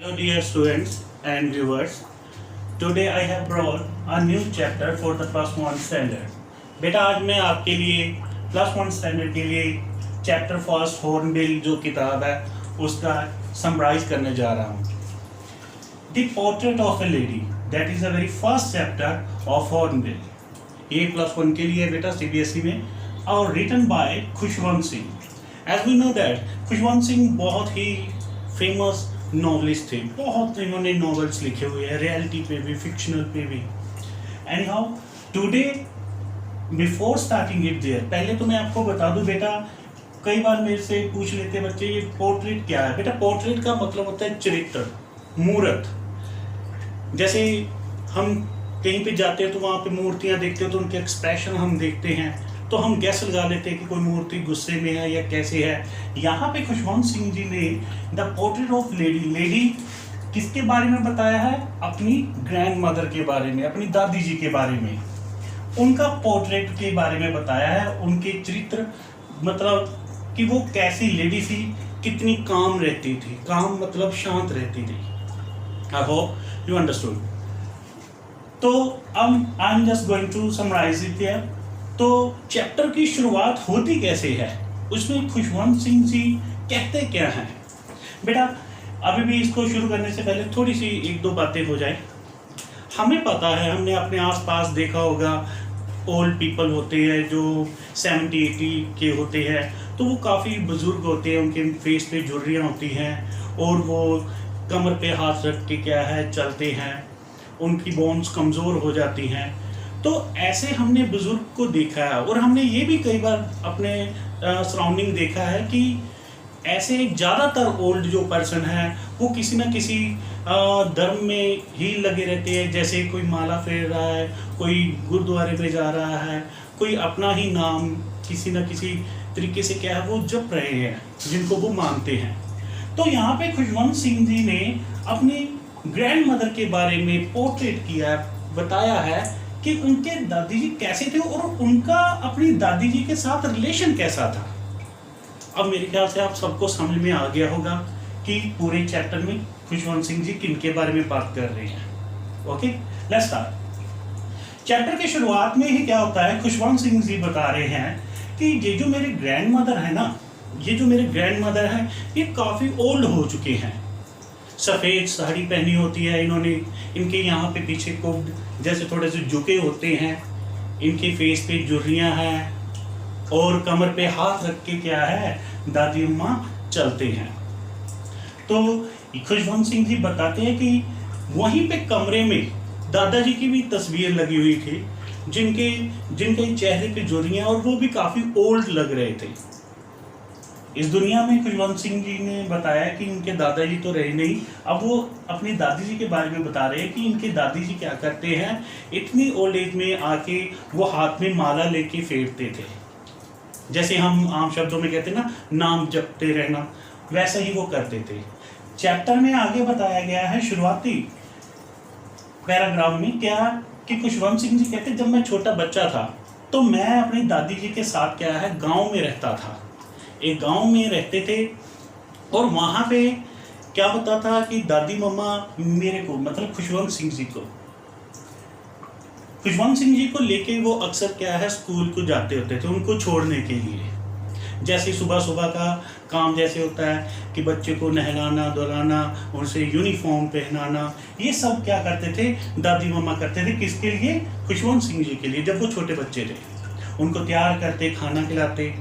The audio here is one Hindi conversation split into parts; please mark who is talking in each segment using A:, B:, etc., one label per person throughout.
A: Hello dear students and viewers. Today I have brought a new chapter for the plus one standard. बेटा आज मैं आपके लिए प्लस वन स्टैंडर्ड के लिए चैप्टर फर्स्ट हॉर्नबिल जो किताब है उसका समराइज करने जा रहा हूँ. The portrait of a lady, that is the very first chapter of Hornbill. ये प्लस वन के लिए बेटा सीबीएसई में और written by Khushwant Singh. As we know that Khushwant Singh बहुत ही फेमस नॉवलिस्ट थे. बहुत इन्होंने नॉवेल्स लिखे हुए हैं, रियलिटी पे भी फिक्शनल पे भी. Anyhow today before starting it there, पहले तो मैं आपको बता दूं बेटा, कई बार मेरे से पूछ लेते हैं बच्चे ये पोर्ट्रेट क्या है. बेटा पोर्ट्रेट का मतलब होता है चरित्र, मूर्त. जैसे हम कहीं पे जाते हैं तो वहाँ पे मूर्तियाँ देखते हो तो उनके एक्सप्रेशन हम देखते हैं तो हम गैस लगा लेते हैं कि कोई मूर्ति गुस्से में है या कैसे है. यहाँ पे खुशवंत सिंह जी ने the portrait of lady, lady किसके बारे में बताया है? अपनी ग्रैंड मदर के बारे में, अपनी दादी जी के बारे में, उनका पोर्ट्रेट के बारे में बताया है. उनके चरित्र मतलब कि वो कैसी लेडी थी, कितनी काम रहती थी. काम मतलब शांत रहती थी. I hope you understood. तो अब I am just going to summarize it here. तो चैप्टर की शुरुआत होती कैसे है, उसमें खुशवंत सिंह जी कहते क्या हैं. बेटा अभी भी इसको शुरू करने से पहले थोड़ी सी एक दो बातें हो जाए. हमें पता है, हमने अपने आसपास देखा होगा, ओल्ड पीपल होते हैं जो 70-80 के होते हैं तो वो काफ़ी बुजुर्ग होते हैं. उनके फेस पे झुर्रियाँ होती हैं और वो कमर पे हाथ रख के क्या है चलते हैं. उनकी बोन्स कमज़ोर हो जाती हैं. तो ऐसे हमने बुजुर्ग को देखा है और हमने ये भी कई बार अपने सराउंडिंग देखा है कि ऐसे ज़्यादातर ओल्ड जो पर्सन है वो किसी न किसी धर्म में ही लगे रहते हैं. जैसे कोई माला फेर रहा है, कोई गुरुद्वारे में जा रहा है, कोई अपना ही नाम किसी न किसी तरीके से क्या है वो जप रहे हैं जिनको वो मानते हैं. तो यहाँ पे खुशवंत सिंह जी ने अपनी ग्रैंड मदर के बारे में पोर्ट्रेट किया, बताया है कि उनके दादी जी कैसे थे और उनका अपनी दादी जी के साथ रिलेशन कैसा था. अब मेरे ख्याल से आप सबको समझ में आ गया होगा कि पूरे चैप्टर में खुशवंत सिंह जी किन के बारे में बात कर रहे हैं. Okay, let's start. चैप्टर की शुरुआत में ही क्या होता है, खुशवंत सिंह जी बता रहे हैं कि ये जो मेरे ग्रैंड मदर है ना, ये जो मेरे ग्रैंड मदर है ये काफ़ी ओल्ड हो चुके हैं. सफ़ेद साड़ी पहनी होती है इन्होंने, इनके यहाँ पे पीछे को जैसे थोड़े से झुके होते हैं, इनके फेस पे झुर्रियाँ हैं और कमर पे हाथ रख के क्या है दादी अम्मा चलते हैं. तो खुशवंत सिंह जी बताते हैं कि वहीं पे कमरे में दादाजी की भी तस्वीर लगी हुई थी जिनके चेहरे पे झुर्रियाँ और वो भी काफ़ी ओल्ड लग रहे थे. इस दुनिया में खुशवंत सिंह जी ने बताया कि उनके दादाजी तो रहे नहीं, अब वो अपनी दादी जी के बारे में बता रहे हैं कि इनके दादी जी क्या करते हैं, इतनी ओल्ड एज में आके वो हाथ में माला लेके फेरते थे. जैसे हम आम शब्दों में कहते हैं ना, नाम जपते रहना, वैसा ही वो करते थे. चैप्टर में आगे बताया गया है शुरुआती पैराग्राफ में क्या कि खुशवंत सिंह जी कहते जब मैं छोटा बच्चा था तो मैं अपनी दादी जी के साथ क्या है गाँव में रहता था. एक गांव में रहते थे और वहाँ पे क्या होता था कि दादी मम्मा मेरे को मतलब खुशवंत सिंह जी को लेके वो अक्सर क्या है स्कूल को जाते होते थे उनको छोड़ने के लिए. जैसे सुबह सुबह का काम जैसे होता है कि बच्चे को नहलाना धुलाना, उनसे यूनिफॉर्म पहनाना, ये सब क्या करते थे दादी मम्मा करते थे. किसके लिए? खुशवंत सिंह जी के लिए. जब वो छोटे बच्चे थे उनको तैयार करते, खाना खिलाते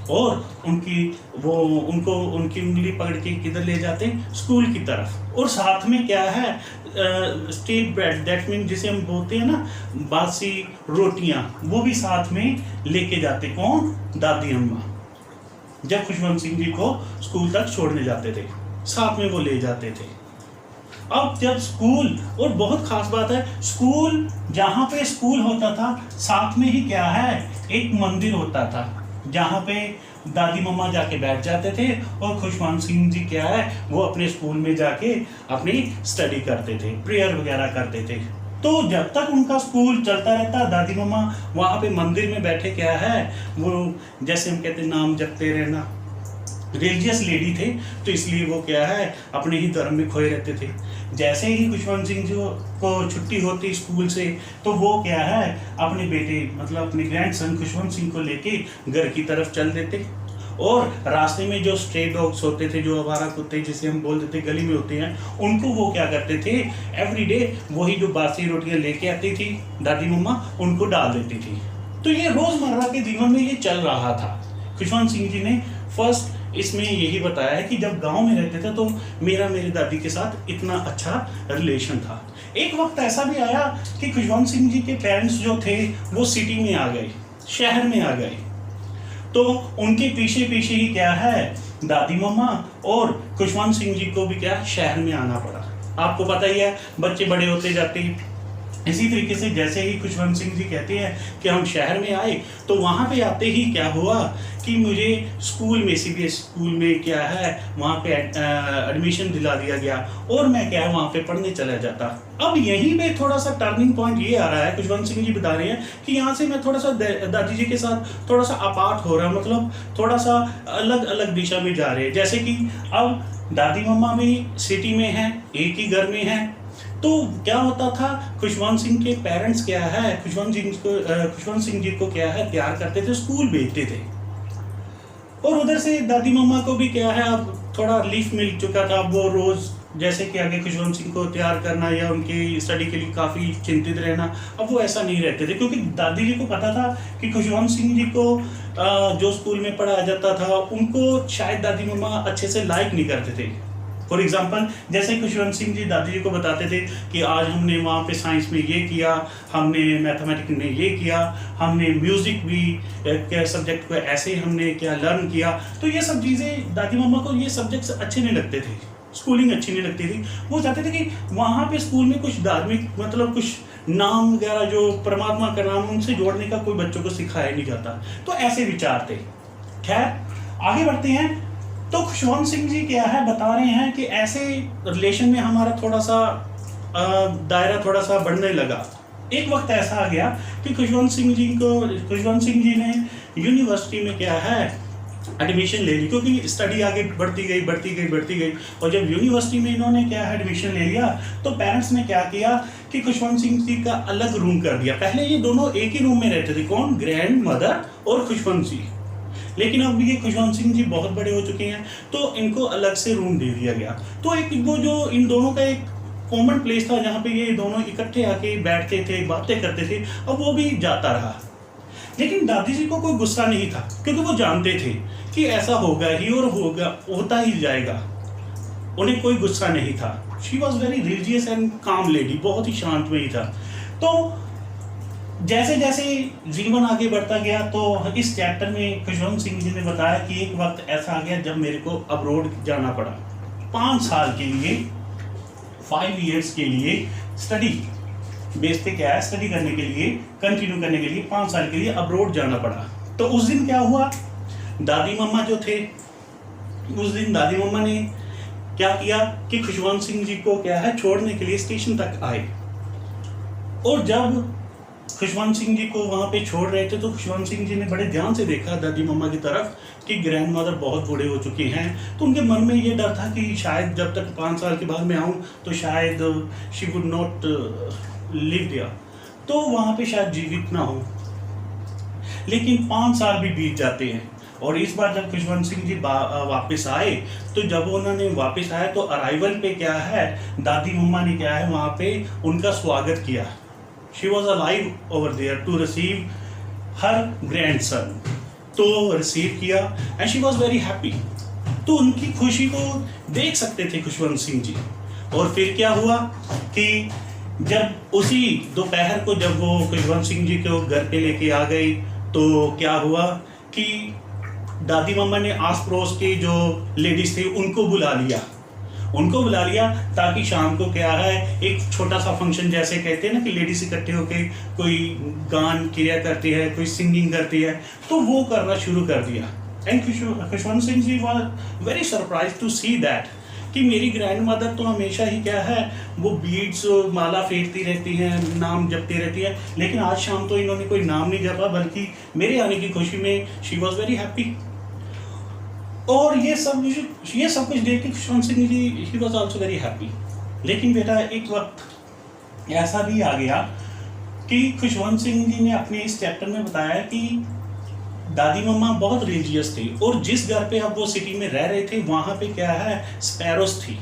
A: और उनको उनकी उंगली पकड़ के किधर ले जाते, स्कूल की तरफ. और साथ में क्या है स्ट्रीट ब्रेड, दैट मीन जिसे हम बोलते हैं ना बासी रोटियां, वो भी साथ में लेके जाते. कौन? दादी अम्मा. जब खुशवंत सिंह जी को स्कूल तक छोड़ने जाते थे साथ में वो ले जाते थे. अब जब स्कूल, और बहुत खास बात है, स्कूल जहाँ पे स्कूल होता था साथ में ही क्या है एक मंदिर होता था जहाँ पे दादी मम्मा जाके बैठ जाते थे और खुशवंत सिंह जी क्या है वो अपने स्कूल में जाके अपनी स्टडी करते थे, प्रेयर वगैरह करते थे. तो जब तक उनका स्कूल चलता रहता दादी मम्मा वहाँ पे मंदिर में बैठे क्या है वो जैसे हम कहते नाम जपते रहना, रिलीजियस लेडी थे, तो इसलिए वो क्या है अपने ही धर्म में खोए रहते थे। जैसे ही खुशवंत सिंह जी को छुट्टी होती स्कूल से, तो वो क्या है अपने बेटे मतलब अपने ग्रैंडसन खुशवंत सिंह को लेके घर की तरफ चल देते। और रास्ते में जो स्ट्रे डॉग्स होते थे, जो आवारा कुत्ते जिसे हम बोल देते गली में होते हैं, उनको वो क्या करते थे एवरीडे वही जो बासी रोटियां लेके आती थी दादी मम्मा, उनको डाल देती थी। तो ये रोजमर्रा के जीवन में ये चल रहा था। खुशवंत सिंह जी ने फर्स्ट इसमें यही बताया है कि जब गांव में रहते थे तो मेरे दादी के साथ इतना अच्छा रिलेशन था। एक वक्त ऐसा भी आया कि खुशवंत सिंह जी के पेरेंट्स जो थे वो सिटी में आ गए, शहर में आ गए, तो उनके पीछे पीछे ही क्या है दादी मम्मा और खुशवंत सिंह जी को भी क्या शहर में आना पड़ा। आपको पता ही है बच्चे बड़े होते जाते हैं। इसी तरीके से जैसे ही खुशवंत सिंह जी कहते हैं कि हम शहर में आए, तो वहाँ पे आते ही क्या हुआ कि मुझे स्कूल में सीबीएसई स्कूल में क्या है वहाँ पे एडमिशन दिला दिया गया और मैं क्या है वहाँ पे पढ़ने चला जाता। अब यहीं पे थोड़ा सा टर्निंग पॉइंट ये आ रहा है, खुशवंत सिंह जी बता रहे हैं कि यहाँ से मैं थोड़ा सा दादी जी के साथ थोड़ा सा अपार्ट हो रहा, मतलब थोड़ा सा अलग अलग दिशा में जा रहे हैं। जैसे कि अब दादी मम्मा भी सिटी में है, एक ही घर में है, तो क्या होता था खुशवंत सिंह के पेरेंट्स क्या है खुशवंत सिंह जी को क्या है तैयार करते थे, स्कूल भेजते थे। और उधर से दादी मम्मा को भी क्या है अब थोड़ा रिलीफ मिल चुका था। वो रोज जैसे कि आगे खुशवंत सिंह को तैयार करना या उनकी स्टडी के लिए काफ़ी चिंतित रहना, अब वो ऐसा नहीं रहते थे, क्योंकि दादी जी को पता था कि खुशवंत सिंह जी को जो स्कूल में पढ़ाया जाता था उनको शायद दादी मम्मा अच्छे से लाइक नहीं करते थे। फॉर एग्जाम्पल जैसे खुशवंत सिंह जी दादी जी को बताते थे कि आज हमने वहाँ पे साइंस में ये किया, हमने मैथमेटिक्स में ये किया, हमने म्यूज़िक भी सब्जेक्ट को ऐसे हमने क्या लर्न किया, तो ये सब चीज़ें दादी मम्मा को ये सब्जेक्ट्स अच्छे नहीं लगते थे, स्कूलिंग अच्छी नहीं लगती थी। वो चाहते थे कि वहाँ पे स्कूल में कुछ धार्मिक मतलब कुछ नाम वगैरह जो परमात्मा का नाम उनसे जोड़ने का कोई बच्चों को सिखाया नहीं जाता, तो ऐसे विचार थे। खैर आगे बढ़ते हैं। तो खुशवंत सिंह जी क्या है बता रहे हैं कि ऐसे रिलेशन में हमारा थोड़ा सा दायरा थोड़ा सा बढ़ने लगा। एक वक्त ऐसा आ गया कि खुशवंत सिंह जी ने यूनिवर्सिटी में क्या है एडमिशन ले ली, क्योंकि स्टडी आगे बढ़ती गई। और जब यूनिवर्सिटी में इन्होंने क्या है एडमिशन ले लिया, तो पेरेंट्स ने क्या किया कि खुशवंत सिंह जी का अलग रूम कर दिया। पहले ये दोनों एक ही रूम में रहते थे, कौन, ग्रैंड मदर और खुशवंत सिंह। लेकिन अब ये खुशवंत सिंह जी बहुत बड़े हो चुके हैं, तो इनको अलग से रूम दे दिया गया। तो एक वो जो इन दोनों का एक कॉमन प्लेस था जहाँ पे ये दोनों इकट्ठे आके बैठते थे, बातें करते थे, अब वो भी जाता रहा। लेकिन दादी जी को कोई गुस्सा नहीं था, क्योंकि वो जानते थे कि ऐसा होगा ही और होता ही जाएगा। उन्हें कोई गुस्सा नहीं था। She was very religious and काम लेडी, बहुत ही शांतमयी था। तो जैसे जैसे जीवन आगे बढ़ता गया, तो इस चैप्टर में खुशवंत सिंह जी ने बताया कि एक वक्त ऐसा आ गया जब मेरे को अब्रोड जाना पड़ा 5 साल के लिए, 5 years के लिए स्टडी बेस पे क्या है स्टडी करने के लिए, कंटिन्यू करने के लिए 5 साल के लिए अब्रोड जाना पड़ा। तो उस दिन क्या हुआ, दादी मम्मा जो थे उस दिन दादी मम्मा ने क्या किया कि खुशवंत सिंह जी को क्या है छोड़ने के लिए स्टेशन तक आए। और जब खुशवंत सिंह जी को वहाँ पे छोड़ रहे थे, तो खुशवंत सिंह जी ने बड़े ध्यान से देखा दादी मम्मा की तरफ कि ग्रैंड मदर बहुत बूढ़े हो चुके हैं। तो उनके मन में ये डर था कि शायद जब तक 5 साल के बाद मैं आऊँ तो शायद she would not live there, तो वहाँ पे शायद जीवित ना हो। लेकिन 5 साल भी बीत जाते हैं, और इस बार जब खुशवंत सिंह जी वापस आए, तो जब उन्होंने वापस आए तो अराइवल पे क्या है दादी मम्मा ने क्या है वहाँ पे उनका स्वागत किया। She was alive over there to receive her grandson. तो रिसीव किया and she was very happy. तो उनकी खुशी को देख सकते थे खुशवंत सिंह जी। और फिर क्या हुआ कि जब उसी दोपहर को जब वो खुशवंत सिंह जी को घर पे लेके आ गई, तो क्या हुआ कि दादी मम्मा ने आस पड़ोस की जो लेडीज थी उनको बुला लिया ताकि शाम को क्या है एक छोटा सा फंक्शन, जैसे कहते हैं ना कि लेडीज इकट्ठे होकर कोई गान क्रिया करती है, कोई सिंगिंग करती है, तो वो करना शुरू कर दिया। And Khushwant Singh ji was very surprise to see that कि मेरी ग्रैंड मदर तो हमेशा ही क्या है वो बीड्स माला फेरती रहती हैं, नाम जपती रहती है, लेकिन आज शाम तो इन्होंने कोई नाम नहीं जपा, बल्कि मेरे आने की खुशी में शी वॉज वेरी हैप्पी। और ये सब कुछ देख के Khushwant Singh ji he was also very happy. लेकिन बेटा एक वक्त ऐसा भी आ गया कि खुशवंत सिंह जी ने अपने इस चैप्टर में बताया कि दादी मम्मा बहुत रिलीजियस थी और जिस घर पे अब वो सिटी में रह रहे थे वहाँ पे क्या है, स्पैरोस थी,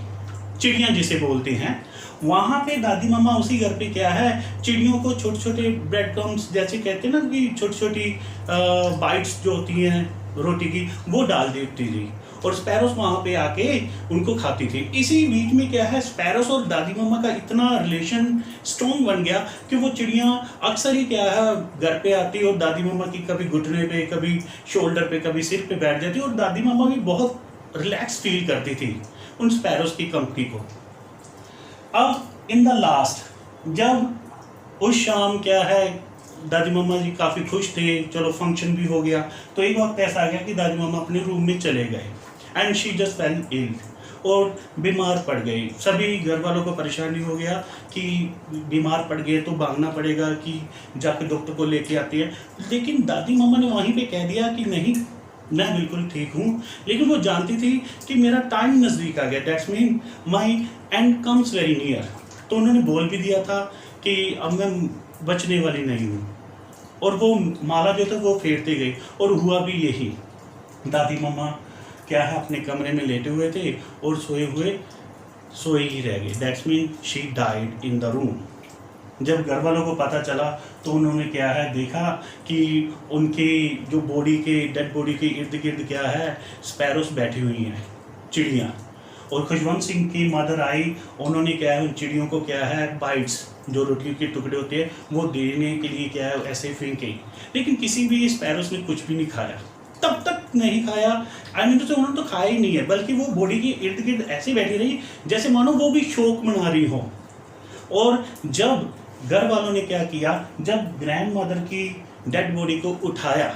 A: चिड़ियाँ जिसे बोलते हैं। वहाँ पे दादी मम्मा उसी घर पे क्या है, चिड़ियों को छोटे छोटे ब्रेड क्रम्स जैसे कहते हैं ना कि छोटी छोटी बाइट्स जो होती हैं रोटी की, वो डाल देती थी और स्पैरोस वहाँ पे आके उनको खाती थी। इसी बीच में क्या है, स्पैरोस और दादी मम्मा का इतना रिलेशन स्ट्रॉन्ग बन गया कि वो चिड़ियाँ अक्सर ही क्या है घर पे आती और दादी मम्मा की कभी घुटने पे, कभी शोल्डर पे, कभी सिर पे बैठ जाती और दादी मम्मा भी बहुत रिलैक्स फील करती थी उन स्पैरोस की कंपनी को। अब इन द लास्ट जब उस शाम क्या है, दादी मम्मा जी काफ़ी खुश थे, चलो फंक्शन भी हो गया, तो एक वक्त ऐसा आ गया कि दादी मम्मा अपने रूम में चले गए and she just fell ill और बीमार पड़ गई। सभी घर वालों को परेशानी हो गया कि बीमार पड़ गए तो भागना पड़ेगा कि जाके डॉक्टर को लेके आती है। लेकिन दादी मम्मा ने वहीं पे कह दिया कि नहीं, मैं बिल्कुल ठीक हूँ। लेकिन वो जानती थी कि मेरा टाइम नज़दीक आ गया, that's mean my and comes very near. तो उन्होंने बोल भी दिया था कि अब मैं बचने वाली नहीं हूँ। और वो माला जो था वो फेरते गई और हुआ भी यही। दादी मम्मा क्या है अपने कमरे में लेटे हुए थे और सोए ही रह गए, that's mean she died in the room. जब घर वालों को पता चला तो उन्होंने क्या है देखा कि उनकी जो डेड बॉडी के इर्द गिर्द क्या है, स्पैरोस बैठी हुई हैं, चिड़ियाँ। और खुशवंत सिंह की मदर आई, उन्होंने क्या है उन चिड़ियों को क्या है बाइट्स, जो रोटी के टुकड़े होते हैं, वो देने के लिए क्या है ऐसे फेंके। लेकिन किसी भी स्पैरोस ने कुछ भी नहीं खाया, तब तक नहीं खाया। तो उन्होंने तो खाया ही नहीं है, बल्कि वो बॉडी के इर्द गिर्द ऐसे बैठी रही जैसे मानो वो भी शोक मना रही हो। और जब घर वालों ने क्या किया, जब ग्रैंड मदर की डेड बॉडी को उठाया,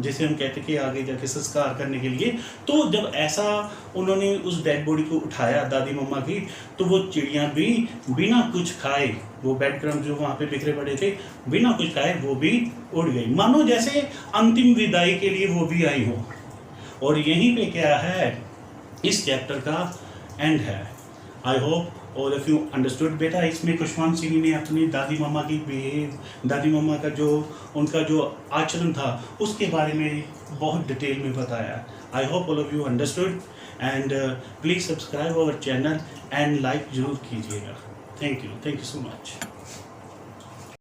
A: जिसे हम कहते कि आगे जाके संस्कार करने के लिए, तो जब ऐसा उन्होंने उस डेड बॉडी को उठाया दादी मम्मा की, तो वो चिड़ियाँ भी बिना कुछ खाए, वो बेड क्रम्स जो वहाँ पे बिखरे पड़े थे, बिना कुछ खाए वो भी उड़ गई, मानो जैसे अंतिम विदाई के लिए वो भी आई हो। और यहीं पे क्या है, इस चैप्टर का एंड है। I hope all of you understood. बेटा इसमें खुशवंत सिंह ने अपनी दादी मम्मा की दादी मम्मा का जो उनका जो आचरण था उसके बारे में बहुत डिटेल में बताया। I hope all of you understood and please subscribe our channel and like ज़रूर कीजिएगा। Thank you so much.